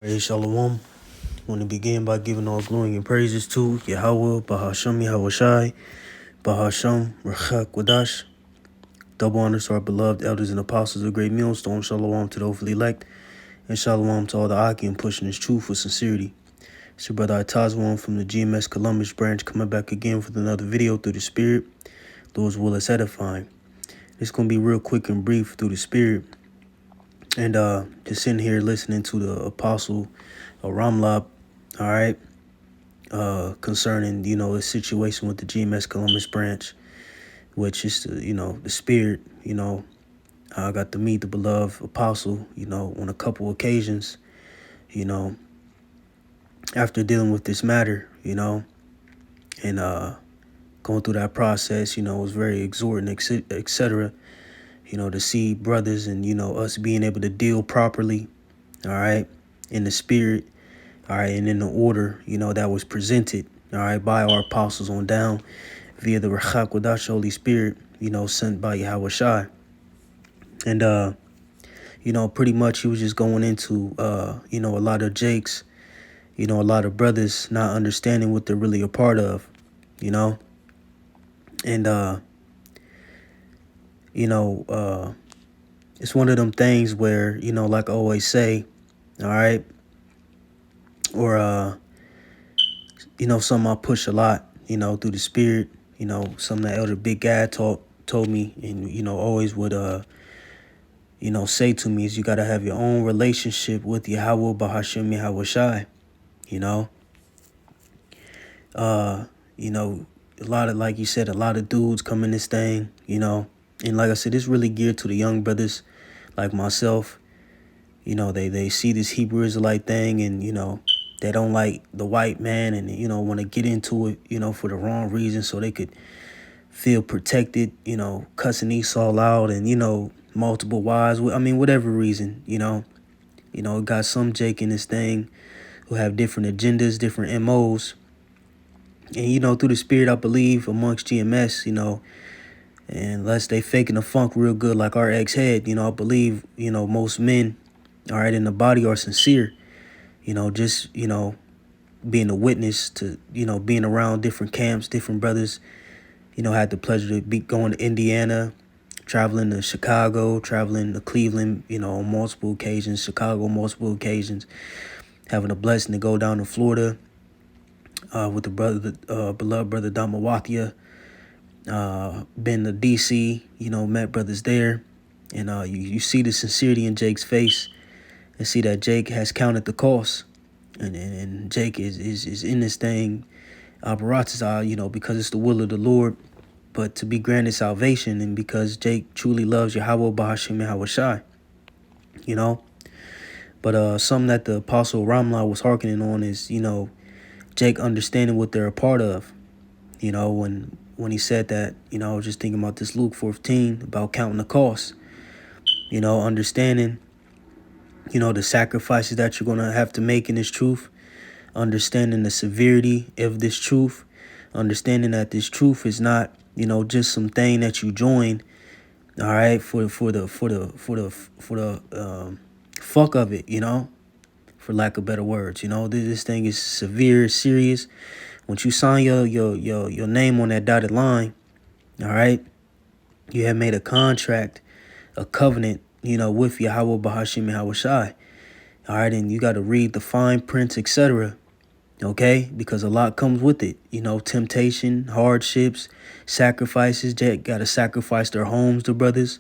Praise Shalom. I want to begin by giving all glory and praises to Yahweh, Bahasham Yahushai, Bahasham Rachak Wadash. Double honors to our beloved elders and apostles of Great Millstone. Shalom to the hopefully elect, and Shalom to all the Akim pushing his truth with sincerity. It's your brother Itazwan from the GMS Columbus branch coming back again with another video through the Spirit. Lord's will is edifying. It's going to be real quick and brief through the Spirit. And just sitting here listening to the apostle Ramlab, all right, concerning, the situation with the GMS Columbus branch, which is, the Spirit. I got to meet the beloved apostle, on a couple occasions, after dealing with this matter, and going through that process, it was very exhorting, etc., to see brothers and, us being able to deal properly, all right, in the Spirit, all right, and in the order, that was presented, all right, by our apostles on down via the Rachak Wadash Holy Spirit, sent by Yahweh Shai. And, pretty much he was just going into, a lot of Jakes, a lot of brothers not understanding what they're really a part of, and, it's one of them things where, like I always say, all right, or, something I push a lot, through the Spirit, something that Elder Big Gad told me and, always would, say to me is you got to have your own relationship with Yahweh Bahasham Yahweh Shai, a lot of, like you said, a lot of dudes come in this thing, and like I said, it's really geared to the young brothers like myself. They see this Hebrew Israelite thing and, they don't like the white man and, want to get into it, for the wrong reason so they could feel protected, cussing Esau out and, multiple wives. I mean, whatever reason, got some Jake in this thing who have different agendas, different MOs. And, through the Spirit, I believe amongst GMS, and unless they faking the funk real good like our ex-head, I believe, most men, all right, in the body are sincere, just, being a witness to, being around different camps, different brothers, had the pleasure to be going to Indiana, traveling to Chicago, traveling to Cleveland, on multiple occasions, Chicago, multiple occasions, having a blessing to go down to Florida with the beloved brother Damawathia, been to DC, met brothers there. And you see the sincerity in Jake's face and see that Jake has counted the cost. And Jake is in this thing, Baratazah, because it's the will of the Lord, but to be granted salvation and because Jake truly loves Yahweh Bahasham Yahweh Shai, But something that the Apostle Ramla was hearkening on is, Jake understanding what they're a part of. When he said that, I was just thinking about this Luke 14 about counting the cost, understanding, the sacrifices that you're going to have to make in this truth, understanding the severity of this truth, understanding that this truth is not, just some thing that you join, all right, for the fuck of it, for lack of better words. This thing is severe, serious. Once you sign your name on that dotted line, all right, you have made a contract, a covenant, with Yahweh Bahasham Yahweh Shai. All right, and you got to read the fine print, etc. Okay, because a lot comes with it, temptation, hardships, sacrifices. Jack got to sacrifice their homes, the brothers.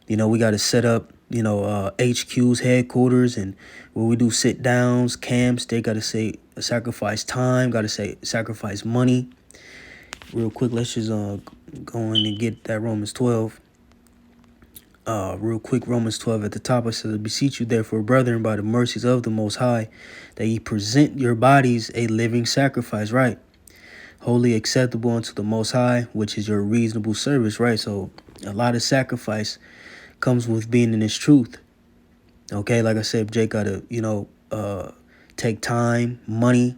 We got to set up, HQ's headquarters and where we do sit downs, camps. They got to say sacrifice time, got to say sacrifice money. Real quick, let's just go in and get that Romans 12. Real quick, Romans 12 at the top, it says, I beseech you therefore, brethren, by the mercies of the Most High, that ye present your bodies a living sacrifice, right? Wholly acceptable unto the Most High, which is your reasonable service, right? So a lot of sacrifice comes with being in this truth. Okay, like I said, Jake got to, take time, money.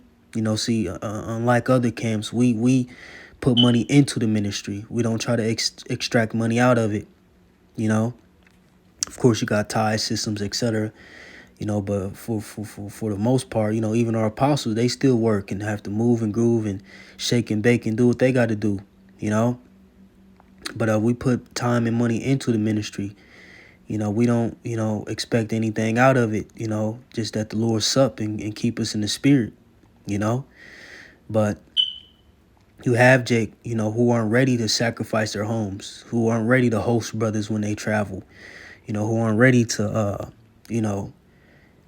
See, unlike other camps, we put money into the ministry. We don't try to extract money out of it. Of course, you got ties, systems, etc. But for the most part, even our apostles, they still work and have to move and groove and shake and bake and do what they got to do, you know. But we put time and money into the ministry. We don't, expect anything out of it, just that the Lord sup and keep us in the spirit, you know. But you have Jake, who aren't ready to sacrifice their homes, who aren't ready to host brothers when they travel, who aren't ready to, you know,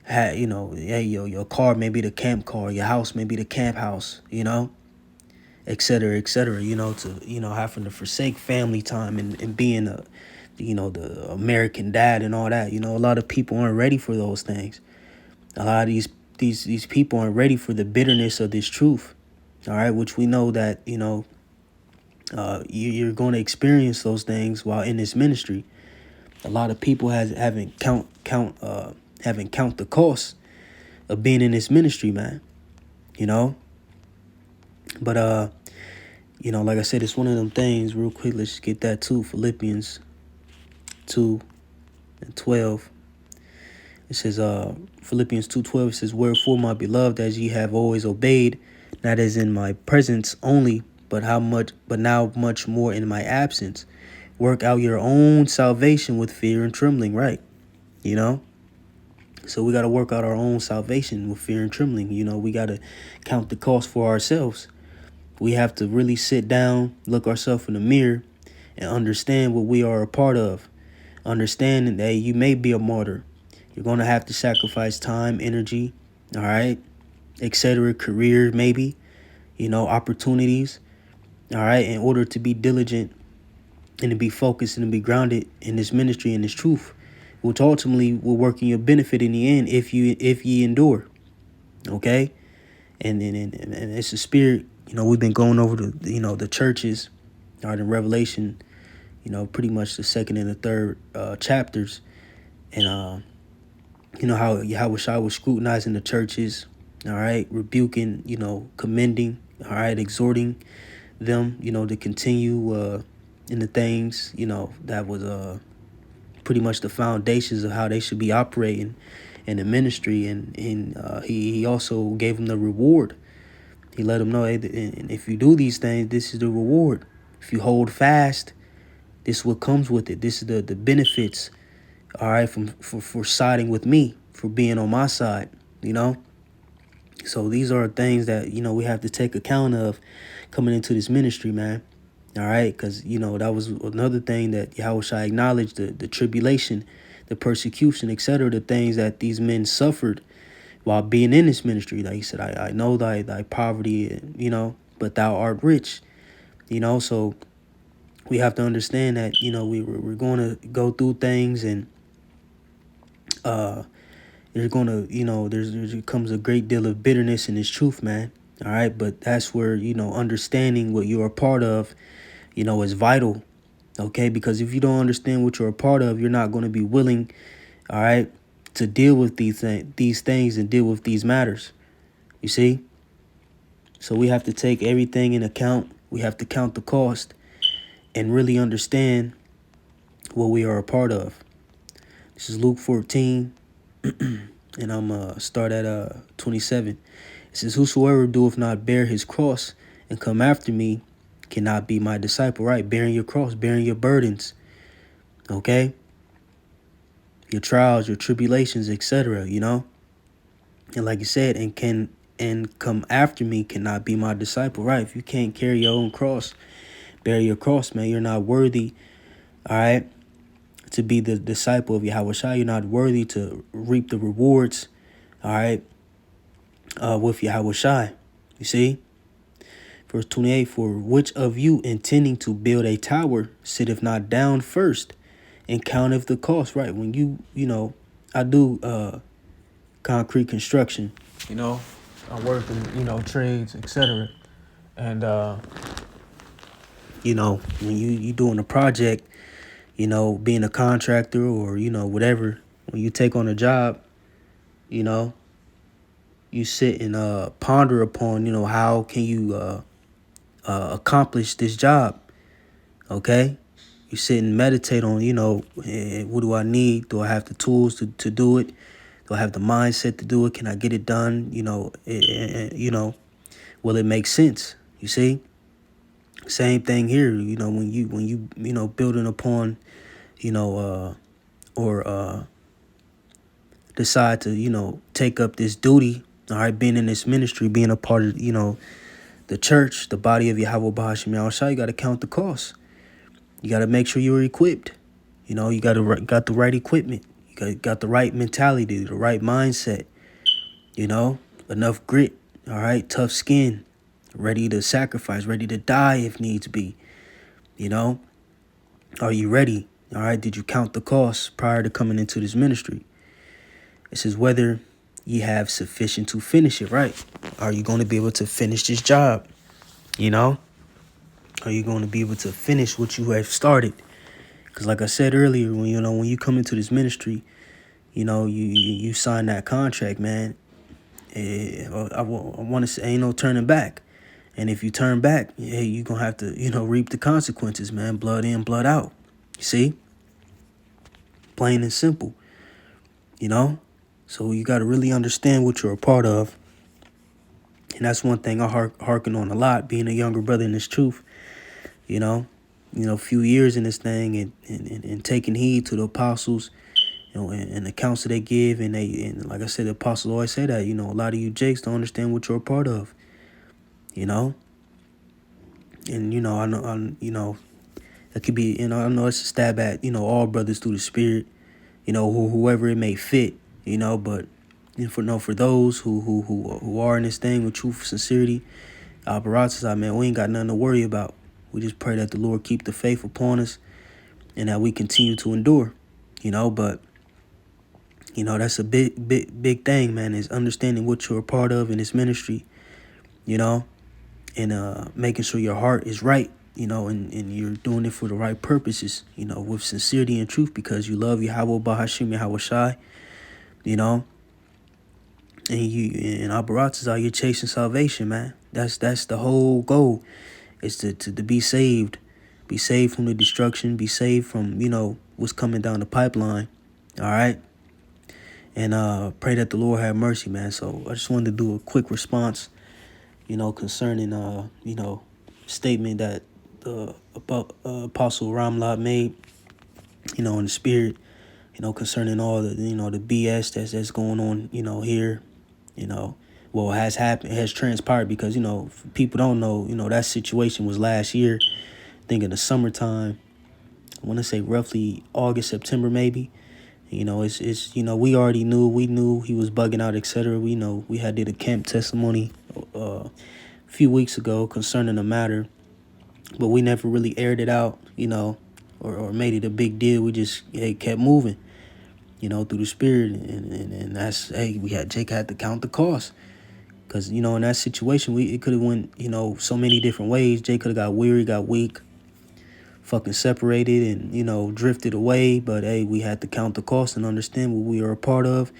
hey, your car may be the camp car, your house may be the camp house, et cetera, to, having to forsake family time and being the American dad and all that. A lot of people aren't ready for those things. A lot of these people aren't ready for the bitterness of this truth. All right, which we know that, you're going to experience those things while in this ministry. A lot of people haven't count the cost of being in this ministry, man. But like I said, it's one of them things. Real quick, let's just get that too. Philippians 2:12. It says, Philippians 2:12 says, "Wherefore, my beloved, as ye have always obeyed, not as in my presence only, but now much more in my absence, work out your own salvation with fear and trembling." Right? So we got to work out our own salvation with fear and trembling. We got to count the cost for ourselves. We have to really sit down, look ourselves in the mirror, and understand what we are a part of. Understanding that you may be a martyr. You're going to have to sacrifice time, energy, all right, etc., career maybe, opportunities, all right, in order to be diligent and to be focused and to be grounded in this ministry and this truth, which ultimately will work in your benefit in the end if ye endure, okay? And it's a spirit. We've been going over the churches, all right, in Revelation, pretty much the second and the third chapters, and how Yahushua was scrutinizing the churches, all right, rebuking, commending, all right, exhorting them, to continue in the things, that was pretty much the foundations of how they should be operating in the ministry, and he also gave them the reward. He let them know, hey, and if you do these things, this is the reward. If you hold fast, this is what comes with it. This is the benefits, all right, for siding with me, for being on my side, So these are things that, we have to take account of coming into this ministry, man. All right, because, that was another thing that Yahushua acknowledged, the tribulation, the persecution, etc., the things that these men suffered while being in this ministry. Like he said, I know thy poverty, but thou art rich, so we have to understand that, we're going to go through things, and there's going to, there comes a great deal of bitterness in this truth, man. All right, but that's where, understanding what you're a part of, is vital. Okay, because if you don't understand what you're a part of, you're not going to be willing, all right, to deal with these things and deal with these matters. You see? So we have to take everything in account. We have to count the cost and really understand what we are a part of. This is Luke 14, and I'm start at 27. It says, "Whosoever doeth not bear his cross and come after me cannot be my disciple." Right? Bearing your cross, bearing your burdens. Okay? Your trials, your tribulations, etc., And like you said, and come after me cannot be my disciple. Right? If you can't carry your own cross, bear your cross, man, you're not worthy, all right, to be the disciple of Yahushua. You're not worthy to reap the rewards, all right, with Yahushua. You see? Verse 28, "For which of you intending to build a tower sitteth not down first and counteth the cost?" Right? When I do concrete construction, I work in, trades, etc. And, when you doing a project, being a contractor or, whatever, when you take on a job, you sit and ponder upon, how can you accomplish this job, okay? You sit and meditate on, what do I need? Do I have the tools to do it? Do I have the mindset to do it? Can I get it done? Will it make sense? You see? Same thing here. When you building upon, you know, or decide to, take up this duty, all right, being in this ministry, being a part of, the church, the body of Yahweh Bahashim Yahushua, you got to count the costs. You got to make sure you're equipped. You got the right equipment. You got the right mentality, the right mindset. Enough grit, all right, tough skin, ready to sacrifice, ready to die if needs be. Are you ready? All right, did you count the costs prior to coming into this ministry? It says whether ye have sufficient to finish it, right? Are you going to be able to finish this job? Are you going to be able to finish what you have started? Because like I said earlier, when you come into this ministry, you sign that contract, man. I want to say ain't no turning back. And if you turn back, hey, you're going to have to, reap the consequences, man. Blood in, blood out. You see? Plain and simple. So you got to really understand what you're a part of. And that's one thing I harken on a lot, being a younger brother in this truth. A few years in this thing and taking heed to the apostles, and the counsel they give. And like I said, the apostles always say that, a lot of you jakes don't understand what you're a part of, And, I know, it could be, I know it's a stab at, all brothers through the spirit, whoever it may fit, but for those who are in this thing with truth, sincerity, Baratas, man, we ain't got nothing to worry about. We just pray that the Lord keep the faith upon us and that we continue to endure, but, that's a big thing, man, is understanding what you're a part of in this ministry, and making sure your heart is right, and you're doing it for the right purposes, with sincerity and truth because you love Yahweh Bahashim Yahweh Shai, and Baratas, you're chasing salvation, man. That's the whole goal. Is to be saved from the destruction, be saved from, what's coming down the pipeline. All right. And pray that the Lord have mercy, man. So I just wanted to do a quick response, concerning, statement that the Apostle Ramlot made, in the spirit, concerning all the, the BS that's going on, here, has transpired because, people don't know, that situation was last year, I think in the summertime, I want to say roughly August, September, maybe. It's we already knew he was bugging out, etc. We had did a camp testimony a few weeks ago concerning the matter, but we never really aired it out, or made it a big deal. We just kept moving, through the spirit, and that's, Jake had to count the cost. Because, in that situation, it could have went, so many different ways. Jay could have got weary, got weak, fucking separated and, drifted away. But, hey, we had to count the cost and understand what we are a part of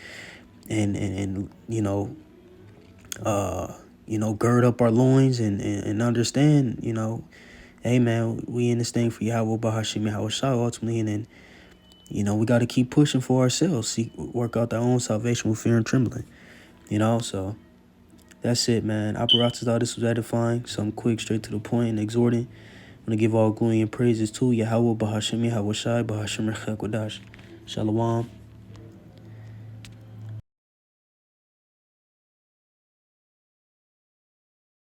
and gird up our loins and understand, hey, man, we in this thing for Yahweh Bahashim Yahweh Shai ultimately. And then, we got to keep pushing for ourselves, work out our own salvation with fear and trembling, so. That's it, man. Apparatus, all this was edifying. Something quick, straight to the point, and exhorting. I'm going to give all glory and praises to Yahweh Bahashim Yahweh Shai Bahashim Rechak Wadash. Shalom.